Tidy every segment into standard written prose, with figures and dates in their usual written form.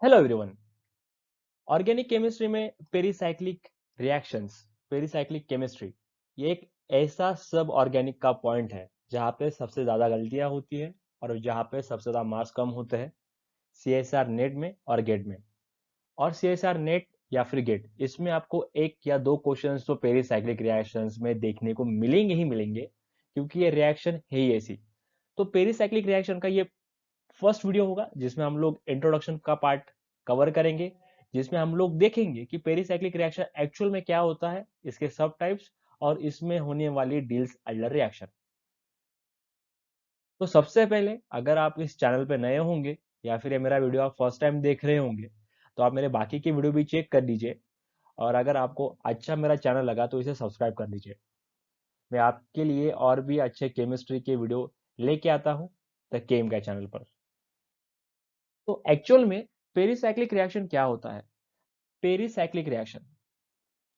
Hello everyone. Organic chemistry में pericyclic reactions, pericyclic chemistry ये एक ऐसा सब ऑर्गेनिक का पॉइंट है जहाँ पे सबसे ज़्यादा गलतियाँ होती है और जहाँ पे सबसे ज़्यादा मार्क्स कम होते हैं सीएसआर नेट में और गेट में। और सीएसआर नेट या फिर गेट इसमें आपको एक या दो क्वेश्चंस तो पेरीसाइक्लिक रिएक्शंस में देखने को मिलेंगे ही मिलेंगे, क्योंकि ये रिएक्शन है ही ऐसी। तो पेरीसाइक्लिक रिएक्शन का ये फर्स्ट वीडियो होगा जिसमें हम लोग इंट्रोडक्शन का पार्ट कवर करेंगे, जिसमें हम लोग देखेंगे कि पेरीसाइक्लिक रिएक्शन एक्चुअल में क्या होता है, इसके सब टाइप्स और इसमें होने वाली डिल्स एल्डर रिएक्शन। तो सबसे पहले अगर आप इस चैनल पे नए होंगे या फिर ये मेरा वीडियो आप फर्स्ट टाइम देख रहे होंगे तो आप मेरे बाकी की वीडियो भी चेक कर लीजिए। और अगर आपको अच्छा मेरा चैनल लगा तो इसे सब्सक्राइब कर लीजिए। मैं आपके लिए और भी अच्छे केमिस्ट्री के वीडियो लेके आता हूँ द केम का चैनल पर। तो एक्चुअल में पेरीसाइक्लिक रिएक्शन क्या होता है? पेरीसाइक्लिक रिएक्शन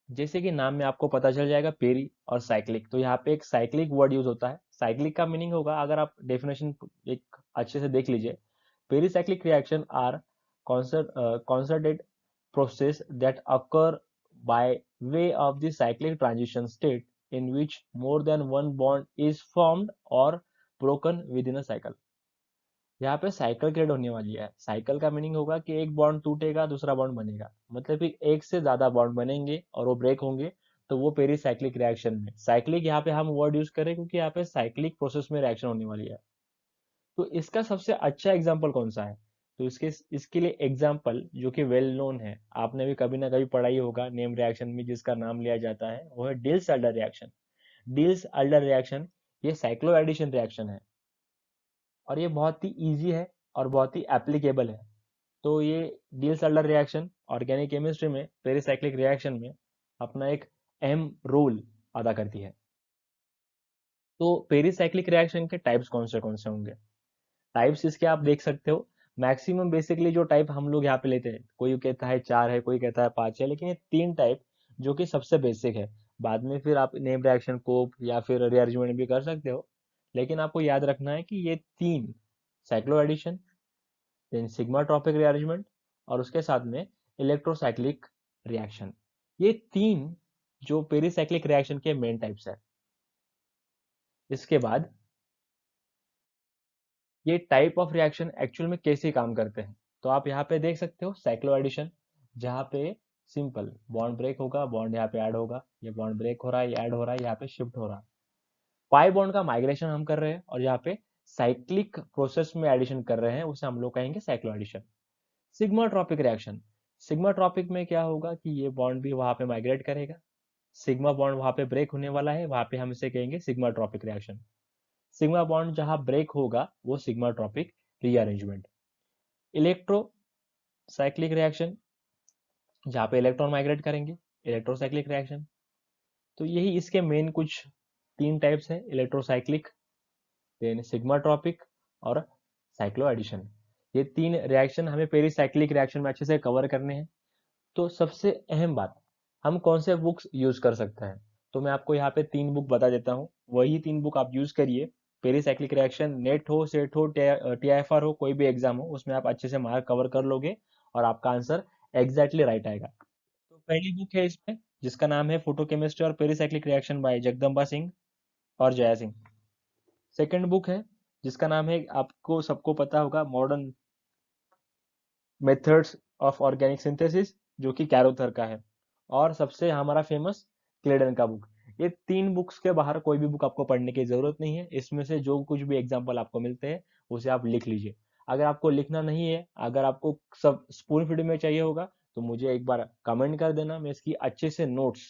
जैसे कि नाम में आपको पता चल जाएगा, पेरी और साइक्लिक, तो यहाँ पे एक साइक्लिक वर्ड यूज होता है। साइक्लिक का मीनिंग होगा, अगर आप डेफिनेशन एक अच्छे से देख लीजिए, pericyclic reaction are concerted process that occur by way of the cyclic transition state in which more than one bond is formed or broken within a cycle। यहाँ पे साइकिल क्रिएट होने वाली है। साइकिल का मीनिंग होगा कि एक bond टूटेगा दूसरा बॉन्ड बनेगा, मतलब कि एक से ज्यादा बॉन्ड बनेंगे और वो ब्रेक होंगे, तो वो पेरीसाइक्लिक रिएक्शन में। साइक्लिक यहाँ पे हम वर्ड यूज करें क्योंकि यहाँ पे साइक्लिक प्रोसेस में रिएक्शन होने वाली है। तो इसका सबसे अच्छा एग्जाम्पल कौन सा है? तो इसके लिए एग्जाम्पल जो कि वेल नोन है, आपने भी कभी ना कभी पढ़ा ही होगा नेम रिएक्शन में, जिसका नाम लिया जाता है वो है deals Elder reaction. Deals Elder reaction ये साइक्लो एडिशन रिएक्शन है और ये बहुत ही इजी है और बहुत ही एप्लीकेबल है। तो ये deals Elder reaction organic chemistry में पेरीसाइक्लिक रिएक्शन में अपना एक अहम रोल अदा करती है। तो पेरीसाइक्लिक रिएक्शन के टाइप्स कौन से होंगे? टाइप्स इसके आप देख सकते हो। मैक्सिमम बेसिकली जो टाइप हम लोग यहाँ पे लेते हैं, कोई कहता है चार है, कोई कहता है पांच है, लेकिन ये तीन टाइप जो कि सबसे बेसिक है। बाद में फिर आप नेम रिएक्शन को या फिर रीअरेंजमेंट भी कर सकते हो, लेकिन आपको याद रखना है कि ये तीन, cycloaddition, then sigmatropic rearrangement और उसके साथ में इलेक्ट्रोसाइक्लिक रिएक्शन, ये तीन जो पेरीसाइक्लिक रिएक्शन के मेन टाइप्स है। इसके बाद ये टाइप ऑफ रिएक्शन एक्चुअल में कैसे काम करते हैं, तो आप यहाँ पे देख सकते हो साइक्लो एडिशन, जहाँ पे सिंपल बॉन्ड ब्रेक होगा, बॉन्ड यहाँ पे ऐड होगा, ये बॉन्ड ब्रेक हो रहा है, ये ऐड हो रहा है, यहाँ पे शिफ्ट हो रहा है, पाई बॉन्ड का माइग्रेशन हम कर रहे हैं और यहाँ पे साइक्लिक प्रोसेस में एडिशन कर रहे हैं, उसे हम लोग कहेंगे cycloaddition. Sigmatropic reaction, sigmatropic में क्या होगा कि ये बॉन्ड भी वहां पे माइग्रेट करेगा, सिग्मा बॉन्ड वहां पे ब्रेक होने वाला है, वहां पे हम इसे कहेंगे sigmatropic reaction. Sigma bond जहां ब्रेक होगा वो sigmatropic rearrangement. Electrocyclic reaction जहां पे इलेक्ट्रॉन माइग्रेट करेंगे, इलेक्ट्रोसाइक्लिक रिएक्शन। तो यही इसके मेन कुछ तीन टाइप्स है, इलेक्ट्रोसाइक्लिक, देन सिग्मा ट्रॉपिक और साइक्लो एडिशन। ये तीन रिएक्शन हमें पेरीसाइक्लिक रिएक्शन में अच्छे से कवर करने हैं। तो सबसे अहम बात, हम कौन से बुक्स यूज कर सकते हैं? तो मैं आपको यहाँ पे तीन बुक बता देता हूँ, वही तीन बुक आप यूज करिए। पेरीसाइक्लिक रिएक्शन नेट हो, सेट हो, टीआईएफआर हो, कोई भी एग्जाम हो, उसमें आप अच्छे से मार्क कवर कर लोगे और आपका आंसर एग्जैक्टली राइट आएगा। तो पहली बुक है इसमें जिसका नाम है फोटोकेमिस्ट्री और pericyclic reaction by Jagdamba Singh और जया सिंह। सेकेंड बुक है जिसका नाम है, आपको सबको पता होगा, modern methods of organic synthesis, जो कि कैरोथर का है। और सबसे हमारा फेमस क्लेडन का बुक। ये तीन बुक्स के बाहर कोई भी बुक आपको पढ़ने की जरूरत नहीं है, इसमें से जो कुछ भी एग्जाम्पल आपको मिलते हैं उसे आप लिख लीजिए। अगर आपको लिखना नहीं है, अगर आपको सब स्पून फीड में चाहिए होगा, तो मुझे एक बार कमेंट कर देना, मैं इसकी अच्छे से नोट्स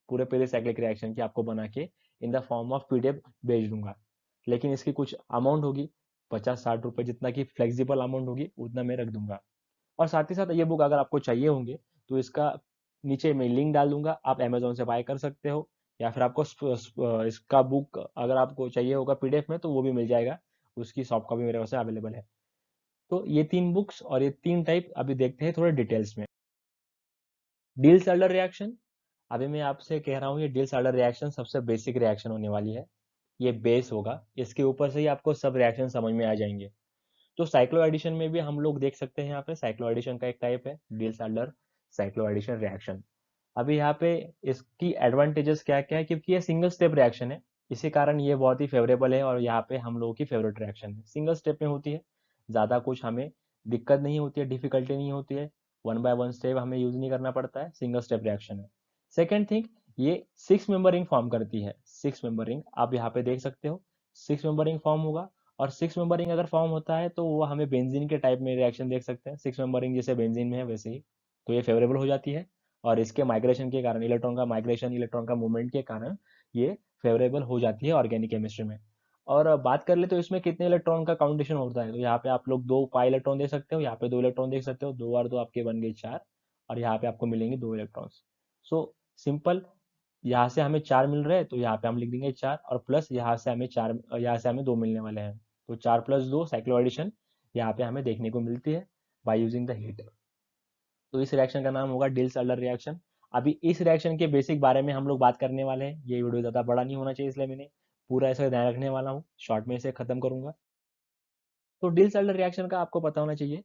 पूरे पेरीसाइक्लिक रिएक्शन की आपको बना के in the form of PDF भेज दूंगा। लेकिन इसकी कुछ अमाउंट होगी, 50-60 रुपए जितना की फ्लेक्सिबल अमाउंट होगी उतना मैं रख दूंगा। और साथ ही साथ ये बुक अगर आपको चाहिए होंगे तो इसका नीचे मैं लिंक डाल दूंगा, आप अमेजोन से बाय कर सकते हो, या फिर आपको इसका बुक अगर आपको चाहिए होगा पीडीएफ में तो वो भी मिल जाएगा, उसकी सॉफ्ट कॉपी मेरे पास अवेलेबल है। तो ये तीन बुक्स और ये तीन टाइप अभी देखते हैं थोड़े डिटेल्स में। डिल्स एल्डर रिएक्शन, अभी मैं आपसे कह रहा हूँ ये डिल्स एल्डर रिएक्शन सबसे बेसिक रिएक्शन होने वाली है, ये बेस होगा, इसके ऊपर से ही आपको सब रिएक्शन समझ में आ जाएंगे। तो साइक्लो एडिशन में भी हम लोग देख सकते हैं, यहाँ पे साइक्लो एडिशन का एक टाइप है Diels Alder cycloaddition reaction. अभी यहाँ पे इसकी एडवांटेजेस क्या क्या है, क्योंकि ये सिंगल स्टेप रिएक्शन है, इसी कारण ये बहुत ही फेवरेबल है और यहाँ पे हम लोगों की फेवरेट रिएक्शन है। सिंगल स्टेप में होती है, ज़्यादा कुछ हमें दिक्कत नहीं होती है, डिफिकल्टी नहीं होती है, वन बाय वन स्टेप हमें यूज नहीं करना पड़ता है, सिंगल स्टेप रिएक्शन है। सेकेंड थिंग, ये 6 मेंबर रिंग फॉर्म करती है। 6 मेंबर रिंग आप यहाँ पे देख सकते हो, 6 मेंबर रिंग फॉर्म होगा। और 6 मेंबर रिंग अगर फॉर्म होता है तो वो हमें बेंजीन के टाइप में रिएक्शन देख सकते हैं, 6 मेंबर रिंग जैसे बेंजीन में है वैसे ही। तो ये फेवरेबल हो जाती है, और इसके माइग्रेशन के कारण, इलेक्ट्रॉन का माइग्रेशन, इलेक्ट्रॉन का मूवमेंट के कारण ये फेवरेबल हो जाती है ऑर्गेनिक केमिस्ट्री में। और बात कर ले तो इसमें कितने इलेक्ट्रॉन का काउंटेशन होता है, तो यहाँ पे आप लोग 2 पाई इलेक्ट्रॉन देख सकते हो, यहाँ पे 2 इलेक्ट्रॉन देख सकते हो, 2 और 2 आपके बन गए 4, और यहाँ पे आपको मिलेंगे 2 इलेक्ट्रॉन्स। सो सिंपल, यहाँ से हमें 4 मिल रहे हैं तो यहाँ पे हम लिख देंगे 4, और प्लस यहाँ से हमें 4, यहाँ से हमें 2 मिलने वाले हैं, तो 4 + 2 साइक्लो एडिशन यहाँ पे हमें देखने को मिलती है बाय यूजिंग द हीट। तो इस रिएक्शन का नाम होगा डिल्स एडलर रिएक्शन। अभी इस रिएक्शन के बेसिक बारे में हम लोग बात करने वाले हैं, ये वीडियो ज़्यादा बड़ा नहीं होना चाहिए, इसलिए मैंने पूरा ऐसा ध्यान रखने वाला हूँ, शॉर्ट में इसे खत्म करूंगा। तो डिल्स एडलर रिएक्शन का आपको पता होना चाहिए,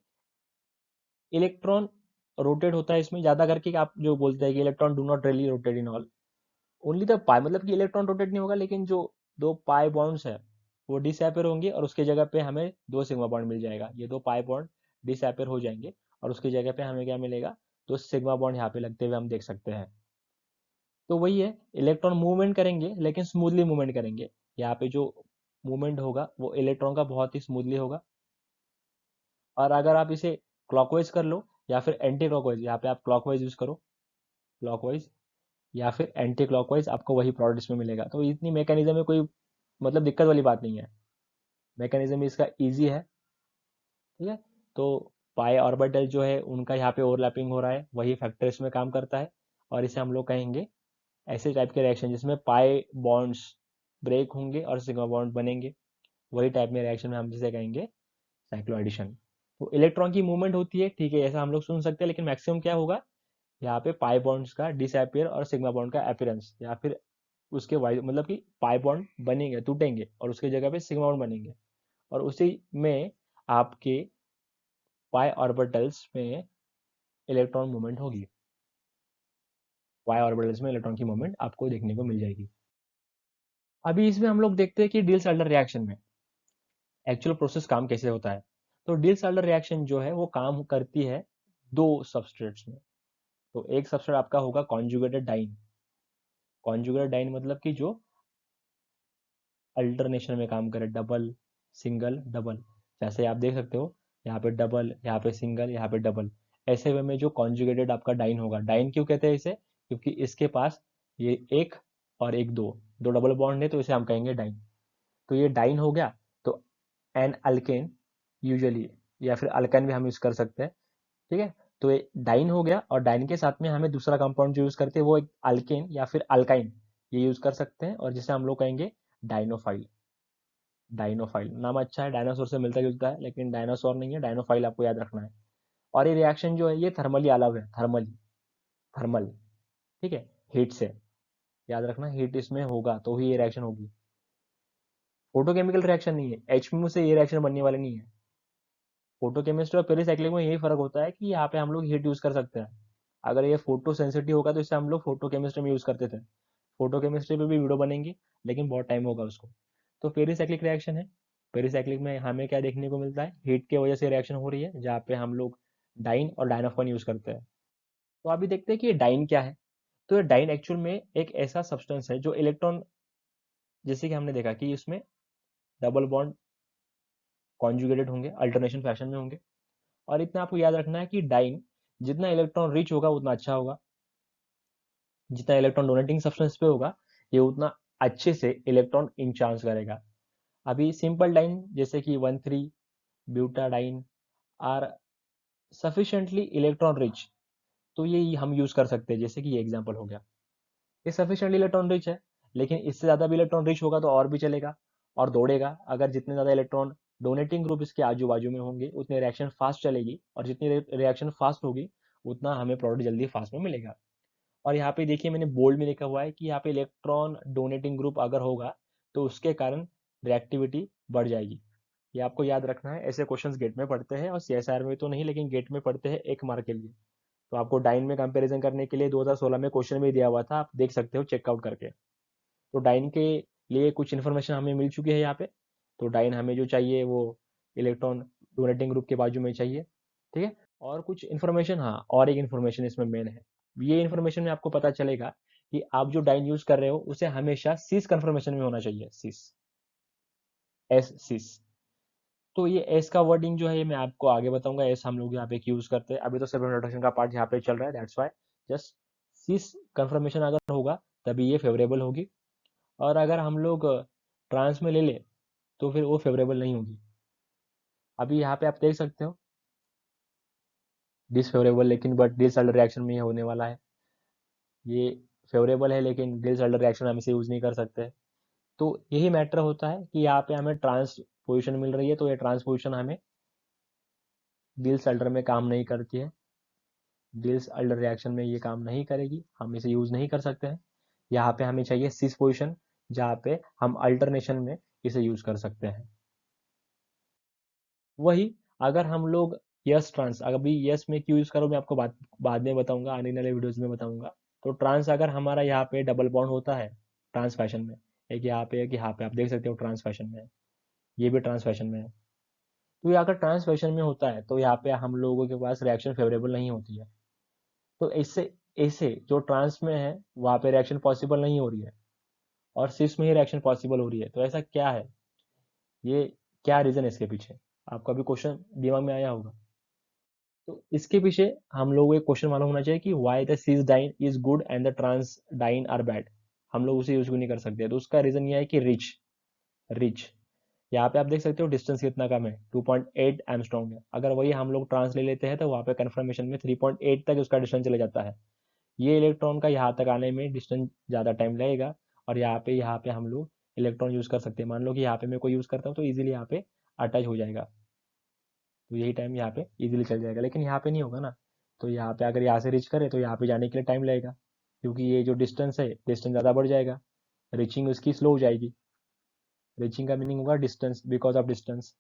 इलेक्ट्रॉन रोटेट होता है इसमें ज़्यादा करके, आप जो बोलते हैं कि electron do not really rotate in all only the pi, मतलब कि इलेक्ट्रॉन रोटेट नहीं होगा, लेकिन जो 2 पाई बॉन्ड्स है वो डिसअपेयर होंगे, और उसके जगह पे हमें 2 सिग्मा बॉन्ड मिल जाएगा। ये 2 पाई बॉन्ड डिसअपेयर हो जाएंगे, और उसकी जगह पे हमें क्या मिलेगा, 2 सिग्मा बॉन्ड यहाँ पे लगते हुए हम देख सकते हैं। तो वही है, इलेक्ट्रॉन मूवमेंट करेंगे लेकिन स्मूथली मूवमेंट करेंगे। यहाँ पे जो मूवमेंट होगा वो इलेक्ट्रॉन का बहुत ही स्मूथली होगा। और अगर आप इसे क्लॉकवाइज कर लो या फिर एंटी क्लॉकवाइज, यहाँ पे आप क्लॉकवाइज यूज करो, क्लॉकवाइज या फिर एंटी क्लॉकवाइज, आपको वही प्रोडक्ट इसमें मिलेगा। तो इतनी मैकेनिज्म में कोई मतलब दिक्कत वाली बात नहीं है, मैकेनिज्म इसका ईजी है। ठीक है, तो पाई ऑर्बिटल जो है उनका यहाँ पे ओवरलैपिंग हो रहा है, वही फैक्टर इसमें काम करता है, और इसे हम लोग कहेंगे ऐसे टाइप के रिएक्शन जिसमें पाई बॉन्ड्स ब्रेक होंगे और सिग्मा बॉन्ड बनेंगे, वही टाइप में रिएक्शन में हम जिसे कहेंगे साइक्लो एडिशन। तो इलेक्ट्रॉन की मूवमेंट होती है, ठीक है, ऐसा हम लोग सुन सकते हैं, लेकिन मैक्सिमम क्या होगा, यहाँ पे पाई बॉन्ड्स का डिसअपियर और सिग्मा बॉन्ड का अपीयरेंस, या फिर उसके वाइज मतलब कि पाई बॉन्ड बनेंगे, टूटेंगे, और उसके जगह पे सिग्मा बॉन्ड बनेंगे, और उसी में आपके पाई ऑर्बिटल्स में इलेक्ट्रॉन मूवमेंट होगी, पाई ऑर्बिटल्स में इलेक्ट्रॉन की मूवमेंट आपको देखने को मिल जाएगी। अभी इसमें हम लोग देखते हैं कि डिल्स एडलर रिएक्शन में एक्चुअल प्रोसेस काम कैसे होता है। तो डिल्स एडलर रिएक्शन जो है वो काम करती है 2 सबस्ट्रेट्स में। तो एक सबस्ट्रेट आपका होगा कॉन्जुगेटेड डाइन, कॉन्जुगेटेड डाइन मतलब कि जो अल्टरनेशन में काम करे, डबल सिंगल डबल, जैसे आप देख सकते हो यहाँ पे डबल, यहाँ पे सिंगल, यहाँ पे डबल, ऐसे वे में जो कॉन्जुगेटेड आपका डाइन होगा। डाइन क्यों कहते हैं इसे, क्योंकि इसके पास ये एक और एक दो दो डबल बॉन्ड है, तो इसे हम कहेंगे डाइन। तो ये डाइन हो गया। तो एन अल्केन यूजुअली, या फिर अल्केन भी हम यूज कर सकते हैं, ठीक है। तो ये डाइन हो गया, और डाइन के साथ में हमें दूसरा कंपाउंड जो यूज करते हैं वो एक अल्केन या फिर अल्काइन, ये यूज कर सकते हैं, और जिसे हम लोग कहेंगे डाइनोफाइल। डाइनोफाइल नाम अच्छा है, डायनासोर से मिलता जुलता है, लेकिन डायनासोर नहीं है, डाइनोफाइल आपको याद रखना है। और ये रिएक्शन जो है ये थर्मली अलाउ है, थर्मली, थर्मल, ठीक है, हीट से, याद रखना हीट इसमें होगा तो ही ये रिएक्शन होगी, फोटोकेमिकल रिएक्शन नहीं है, एचएमयू से ये रिएक्शन बनने वाले नहीं है। फोटोकेमिस्ट्री और पेरिसाइक्लिक में यही फर्क होता है कि यहाँ पे हम लोग हीट यूज कर सकते हैं। अगर ये फोटो सेंसिटिव होगा तो इसे हम लोग फोटोकेमिस्ट्री में यूज करते थे, फोटोकेमिस्ट्री पे भी वीडियो बनेंगी, लेकिन बहुत टाइम होगा उसको। तो पेरिसाइक्लिक रिएक्शन है, पेरिसाइक्लिक में हमें क्या देखने को मिलता है, हीट की वजह से रिएक्शन हो रही है, जहाँ पे हम लोग डाइन और डायनोफाइन यूज करते हैं। तो अभी देखते हैं कि ये डाइन क्या है। तो ये डाइन एक्चुअल में एक ऐसा सब्सटेंस है जो इलेक्ट्रॉन, जैसे कि हमने देखा कि इसमें डबल बॉन्ड कॉन्जुगेटेड होंगे, अल्टरनेशन फैशन में होंगे। और इतना आपको याद रखना है कि डाइन जितना इलेक्ट्रॉन रिच होगा उतना अच्छा होगा, जितना इलेक्ट्रॉन डोनेटिंग सब्सटेंस पे होगा ये उतना अच्छे से इलेक्ट्रॉन इंचार्ज करेगा। अभी सिंपल डाइन जैसे कि 1,3 butadiene are sufficiently electron rich, तो ये हम यूज कर सकते हैं, जैसे कि ये एग्जांपल हो गया, ये सफिशिएंटली इलेक्ट्रॉन रिच है, लेकिन इससे ज्यादा भी इलेक्ट्रॉन रिच होगा तो और भी चलेगा और दौड़ेगा। अगर जितने ज्यादा इलेक्ट्रॉन डोनेटिंग ग्रुप इसके आजू बाजू में होंगे उतनी रिएक्शन फास्ट चलेगी, और जितनी रिएक्शन फास्ट होगी उतना हमें प्रोडक्ट जल्दी फास्ट में मिलेगा। और यहाँ पे देखिए मैंने बोल्ड में लिखा हुआ है कि यहाँ पे इलेक्ट्रॉन डोनेटिंग ग्रुप अगर होगा तो उसके कारण रिएक्टिविटी बढ़ जाएगी, ये आपको याद रखना है, ऐसे क्वेश्चंस गेट में पढ़ते हैं, और सीएसआर में तो नहीं लेकिन गेट में पढ़ते हैं 1 मार्क के लिए। तो आपको डाइन में कंपैरिजन करने के लिए 2016 में क्वेश्चन भी दिया हुआ था, आप देख सकते हो चेकआउट करके। तो डाइन के लिए कुछ इन्फॉर्मेशन हमें मिल चुकी है यहाँ पे। तो डाइन हमें जो चाहिए वो इलेक्ट्रॉन डोनेटिंग ग्रुप के बाजू में चाहिए, ठीक है। और कुछ इन्फॉर्मेशन, हाँ और एक इन्फॉर्मेशन इसमें मेन है। ये इन्फॉर्मेशन में आपको पता चलेगा कि आप जो डाइन यूज कर रहे हो उसे हमेशा सीस कन्फर्मेशन में होना चाहिए, सीस, एस सीस। तो ये एस का वर्डिंग जो है ये मैं आपको आगे बताऊंगा। एस हम लोग यहाँ पे यूज करते हैं, अभी तो सिर्फ इंट्रोडक्शन का पार्ट यहाँ पे चल रहा है, that's why just cis conformation अगर होगा तभी ये फेवरेबल होगी। और अगर हम लोग ट्रांस में ले ले तो फिर वो फेवरेबल नहीं होगी। अभी यहाँ पे आप देख सकते हो डिसफेवरेबल, लेकिन बट डिसऑर्डर रिएक्शन में ये होने वाला है। ये फेवरेबल है लेकिन डिसऑर्डर रिएक्शन हम इसे यूज नहीं कर सकते। तो यही मैटर होता है कि यहाँ पे हमें ट्रांस पोजिशन मिल रही है, तो ये ट्रांस पोजिशन हमें डिसऑर्डर में काम नहीं करती है। डिसऑर्डर रिएक्शन में ये काम नहीं करेगी, हम इसे यूज नहीं कर सकते हैं। यहाँ पे हमें चाहिए सिस पोजिशन, जहाँ पे हम अल्टरनेशन में इसे यूज कर सकते हैं। वही अगर हम लोग यस ट्रांस, अभी यस में क्यों यूज करो मैं आपको बाद में बताऊंगा, आने वाले वीडियोस में बताऊंगा। तो ट्रांस अगर हमारा यहाँ पे डबल बॉन्ड होता है ट्रांस फैशन में, एक यहाँ पे एक यहाँ पे, आप देख सकते हो ट्रांस फैशन में है, ये भी ट्रांस फैशन में है। तो ये अगर ट्रांस फैशन में होता है तो यहाँ पे हम लोगों के पास रिएक्शन फेवरेबल नहीं होती है। तो इससे ऐसे जो ट्रांस में है वहाँ पे रिएक्शन पॉसिबल नहीं हो रही है, और सिस में ही रिएक्शन पॉसिबल हो रही है। तो ऐसा क्या है, ये क्या रीजन है इसके पीछे, आपका भी क्वेश्चन दिमाग में आया होगा। तो इसके पीछे हम लोग को एक क्वेश्चन मालूम होना चाहिए कि why the cis diene is good and the trans diene are bad. हम लोग उसे यूज क्यों नहीं कर सकते। तो उसका रीजन ये है कि रिच, रिच यहाँ पे आप देख सकते हो डिस्टेंस कितना कम है, 2.8 एमस्ट्रॉन्ग है। अगर वही हम लोग ट्रांस ले लेते हैं तो वहाँ पे कन्फर्मेशन में 3.8 तक उसका डिस्टेंस चले जाता है। ये इलेक्ट्रॉन का यहाँ तक आने में डिस्टेंस ज़्यादा टाइम लगेगा, और यहाँ पे हम लोग इलेक्ट्रॉन यूज कर सकते हैं। मान लो कि यहाँ पे मैं कोई यूज करता हूँ तो इजीली यहाँ पे अटैच हो जाएगा, तो यही टाइम यहाँ पे इजीली चल जाएगा। लेकिन यहाँ पे नहीं होगा ना, तो यहाँ पे अगर यहाँ से रीच करे तो यहाँ पे जाने के लिए टाइम लगेगा, क्योंकि ये जो डिस्टेंस है डिस्टेंस ज़्यादा बढ़ जाएगा, रीचिंग उसकी स्लो हो जाएगी। रीचिंग का मीनिंग होगा डिस्टेंस, बिकॉज ऑफ डिस्टेंस।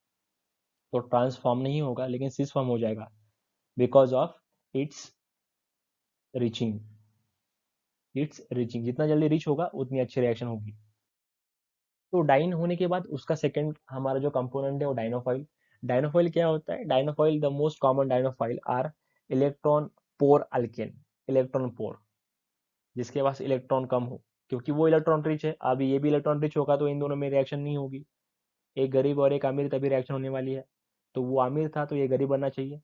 तो ट्रांसफॉर्म नहीं होगा लेकिन सिस फॉर्म हो जाएगा, because of its reaching. It's reaching जितना जल्दी रीच होगा उतनी अच्छी रिएक्शन होगी। तो डाइन होने के बाद उसका सेकंड हमारा जो कंपोनेंट है वो डाइनोफाइल। डाइनोफाइल क्या होता है, dienophile the most common dienophile are electron poor alkene, electron poor, जिसके पास इलेक्ट्रॉन कम हो, क्योंकि वो इलेक्ट्रॉन रिच है। अब ये भी इलेक्ट्रॉन रिच होगा तो इन दोनों में रिएक्शन नहीं होगी, एक गरीब और एक अमीर तभी रिएक्शन होने वाली है। तो वो अमीर था तो ये गरीब बनना चाहिए,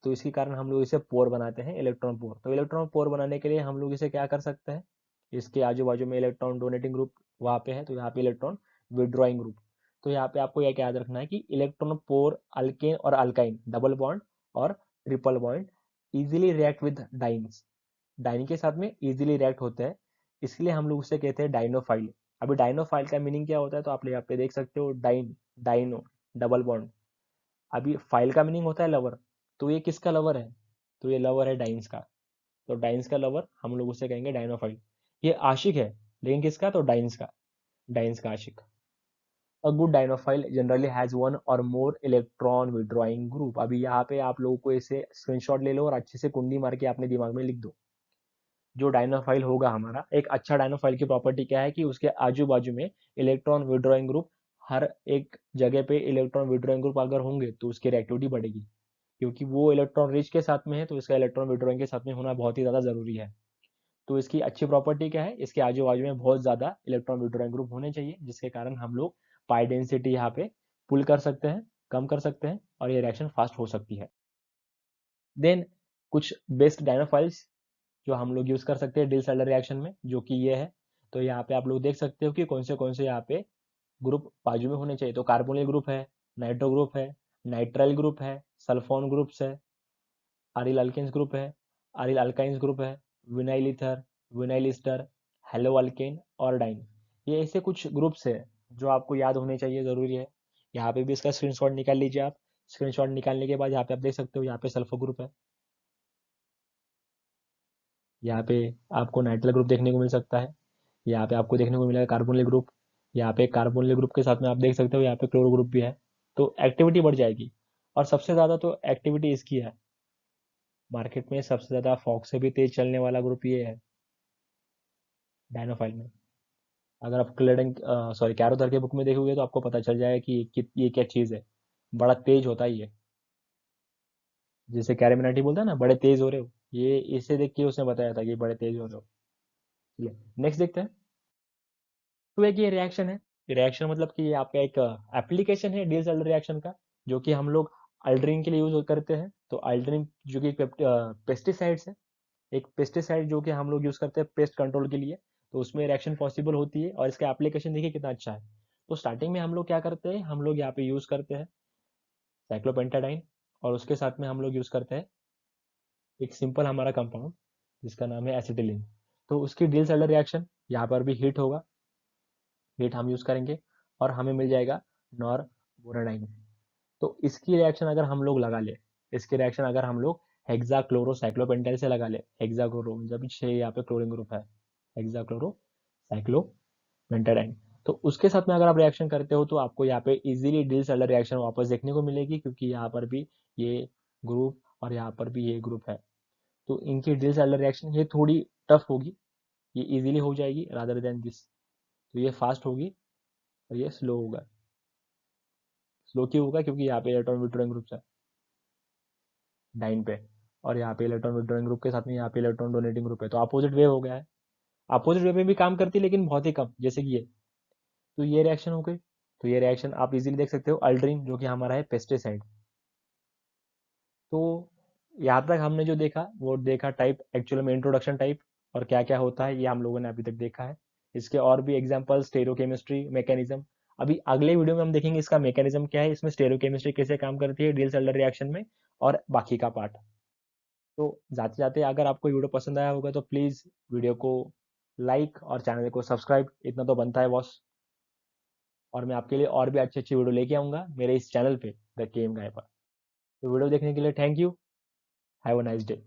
तो इसी कारण हम लोग इसे पोर बनाते हैं, इलेक्ट्रॉन पोर। तो इलेक्ट्रॉन पोर बनाने के लिए हम लोग इसे क्या कर सकते हैं, इसके आजू बाजू में इलेक्ट्रॉन डोनेटिंग ग्रुप वहाँ पे है, तो यहाँ पे इलेक्ट्रॉन विड्रॉइंग ग्रुप। तो यहाँ पे आपको यह याद रखना है कि इलेक्ट्रॉन पोर अल्केन और अल्काइन डबल बॉन्ड और triple bond easily react with dienes, diene के साथ में इजीली रिएक्ट होते हैं, इसलिए हम लोग उसे कहते हैं डाइनोफाइल। अभी डाइनोफाइल का मीनिंग क्या होता है, तो आप यहाँ पे देख सकते हो डाइन, डाइनो, डबल बॉन्ड। अभी फाइल का मीनिंग होता है लवर, तो ये किसका लवर है, तो ये लवर है डाइन्स का। तो डाइन्स का लवर हम लोग उसे कहेंगे डाइनोफाइल। ये आशिक है, लेकिन किसका, तो डाइन्स का, डाइन्स का आशिक। A good dienophile generally has one or more electron withdrawing group. अभी यहाँ पे आप लोगों को इसे स्क्रीनशॉट ले लो और अच्छे से कुंडी मार के अपने दिमाग में लिख दो। जो डायनोफाइल होगा हमारा, एक अच्छा डायनोफाइल की प्रॉपर्टी क्या है कि उसके आजू बाजू में इलेक्ट्रॉन विड्रॉइंग ग्रुप, हर एक जगह पे इलेक्ट्रॉन विड्रॉइंग ग्रुप अगर होंगे तो उसकी रिएक्टिविटी बढ़ेगी, क्योंकि वो इलेक्ट्रॉन रिच के साथ में है तो इसका इलेक्ट्रॉन विड्रॉइंग के साथ में होना बहुत ही ज़्यादा ज़रूरी है। तो इसकी अच्छी प्रॉपर्टी क्या है, इसके आजू बाजू में बहुत ज़्यादा इलेक्ट्रॉन विड्रॉइंग ग्रुप होने चाहिए, जिसके कारण हम लोग पाई डेंसिटी यहाँ पे पुल कर सकते हैं, कम कर सकते हैं, और ये रिएक्शन फास्ट हो सकती है। देन कुछ बेस्ट डायनोफाइल्स जो हम लोग यूज कर सकते हैं डिल सैलर रिएक्शन में, जो कि ये है। तो यहाँ पे आप लोग देख सकते हो कि कौन से यहाँ पे ग्रुप बाजू में होने चाहिए। तो कार्बोनिल ग्रुप है, नाइट्रो ग्रुप है, नाइट्राइल ग्रुप है, सल्फोन ग्रुप्स है, आरिल अल्केन्स ग्रुप है, आरिल अल्काइंस ग्रुप है, vinyl ether, vinyl Easter, hello alkane और डाइन। ये ऐसे कुछ ग्रुप्स है जो आपको याद होने चाहिए, जरूरी है। यहाँ पे भी इसका स्क्रीनशॉट निकाल लीजिए आप। स्क्रीनशॉट निकालने के बाद यहाँ पे आप देख सकते हो, यहाँ पे सल्फर ग्रुप है, यहाँ पे आपको नाइट्रल ग्रुप देखने को मिल सकता है, यहाँ पे आपको देखने को मिलेगा कार्बोनिल ग्रुप, यहाँ पे कार्बोनिल ग्रुप के साथ में आप देख सकते हो यहाँ पे क्लोरो ग्रुप भी है। तो एक्टिविटी बढ़ जाएगी। और सबसे ज़्यादा तो एक्टिविटी इसकी है, मार्केट में सबसे ज़्यादा फॉक्स से भी तेज चलने वाला ग्रुप ये है डायनोफाइल में। अगर आप क्लेडिंग सॉरी कैरोथर के बुक में देखोगे तो आपको पता चल जाएगा कि ये क्या चीज़ है, बड़ा तेज होता है ये। जैसे कैरेमिनाटी बोलता है ना, बड़े तेज हो रहे हो, ये इसे देख के उसने बताया था कि बड़े तेज हो रहे हो। चलिए नेक्स्ट देखते हैं। तो एक ये रिएक्शन है, रिएक्शन मतलब कि ये आपका एक एप्लीकेशन है डील सेलर रिएक्शन का, जो कि हम लोग अल्ड्रिन के लिए यूज करते हैं। तो अल्ड्रिन जो कि पेस्टिसाइड्स है, एक पेस्टिसाइड जो कि हम लोग यूज करते हैं पेस्ट कंट्रोल के लिए। तो उसमें रिएक्शन पॉसिबल होती है और इसका एप्लीकेशन देखिए कितना अच्छा है। तो स्टार्टिंग में हम लोग क्या करते हैं, हम लोग यहाँ पे यूज करते हैं साइक्लोपेंटाडाइन, और उसके साथ में हम लोग यूज करते हैं एक सिंपल हमारा कंपाउंड जिसका नाम है एसिटिलीन। तो उसकी डील सेलर रिएक्शन यहाँ पर भी हीट होगा, हीट हम यूज करेंगे और हमें मिल जाएगा नॉर बोराडाइन। तो इसकी रिएक्शन अगर हम लोग लगा ले, इसकी रिएक्शन अगर हम लोग हेक्साक्लोरोसाइक्लोपेंटाइल से लगा ले, हेक्साक्लोरो जब 6 यहाँ पे क्लोरीन ग्रुप है, हेक्साक्लोरोसाइक्लोपेंटाडाइन, तो उसके साथ में अगर आप रिएक्शन करते हो तो आपको यहाँ पे इजीली डिल सेलर रिएक्शन वापस देखने को मिलेगी, क्योंकि यहाँ पर भी ये ग्रुप और यहाँ पर भी ये ग्रुप है। तो इनकी डिल सेलर रिएक्शन ये थोड़ी टफ होगी, ये इजीली हो जाएगी रादर देन दिस। तो ये फास्ट होगी और ये स्लो होगा। स्लो क्यों होगा, क्योंकि यहाँ पे इलेक्ट्रॉन विड्रॉइंग ग्रुप है डाइन पे, और यहाँ पे इलेक्ट्रॉन विड्रॉइंग ग्रुप के साथ में यहाँ पे इलेक्ट्रॉन डोनेटिंग ग्रुप है, तो अपोजिट वे हो गया है। अपोजिट वे में भी काम करती है लेकिन बहुत ही कम, जैसे कि ये। तो ये रिएक्शन हो गई। तो ये रिएक्शन आप इजीली देख सकते हो अल्ड्रिन जो कि हमारा है पेस्टिसाइड। तो यहाँ तक हमने जो देखा वो देखा टाइप, एक्चुअल में इंट्रोडक्शन टाइप और क्या क्या होता है ये हम लोगों ने अभी तक देखा है। इसके और भी एग्जांपल स्टेरियोकेमिस्ट्री मैकेनिज्म, अभी अगले वीडियो में हम देखेंगे इसका मैकेनिज्म क्या है, इसमें स्टेरियोकेमिस्ट्री कैसे काम करती है डील सेल्डर रिएक्शन में, और बाकी का पार्ट। तो जाते जाते अगर आपको वीडियो पसंद आया होगा तो प्लीज़ वीडियो को लाइक और चैनल को सब्सक्राइब, इतना तो बनता है बॉस। और मैं आपके लिए और भी अच्छी अच्छी वीडियो लेके आऊँगा मेरे इस चैनल पे द केम गाय पर। तो वीडियो देखने के लिए thank you, have a nice day.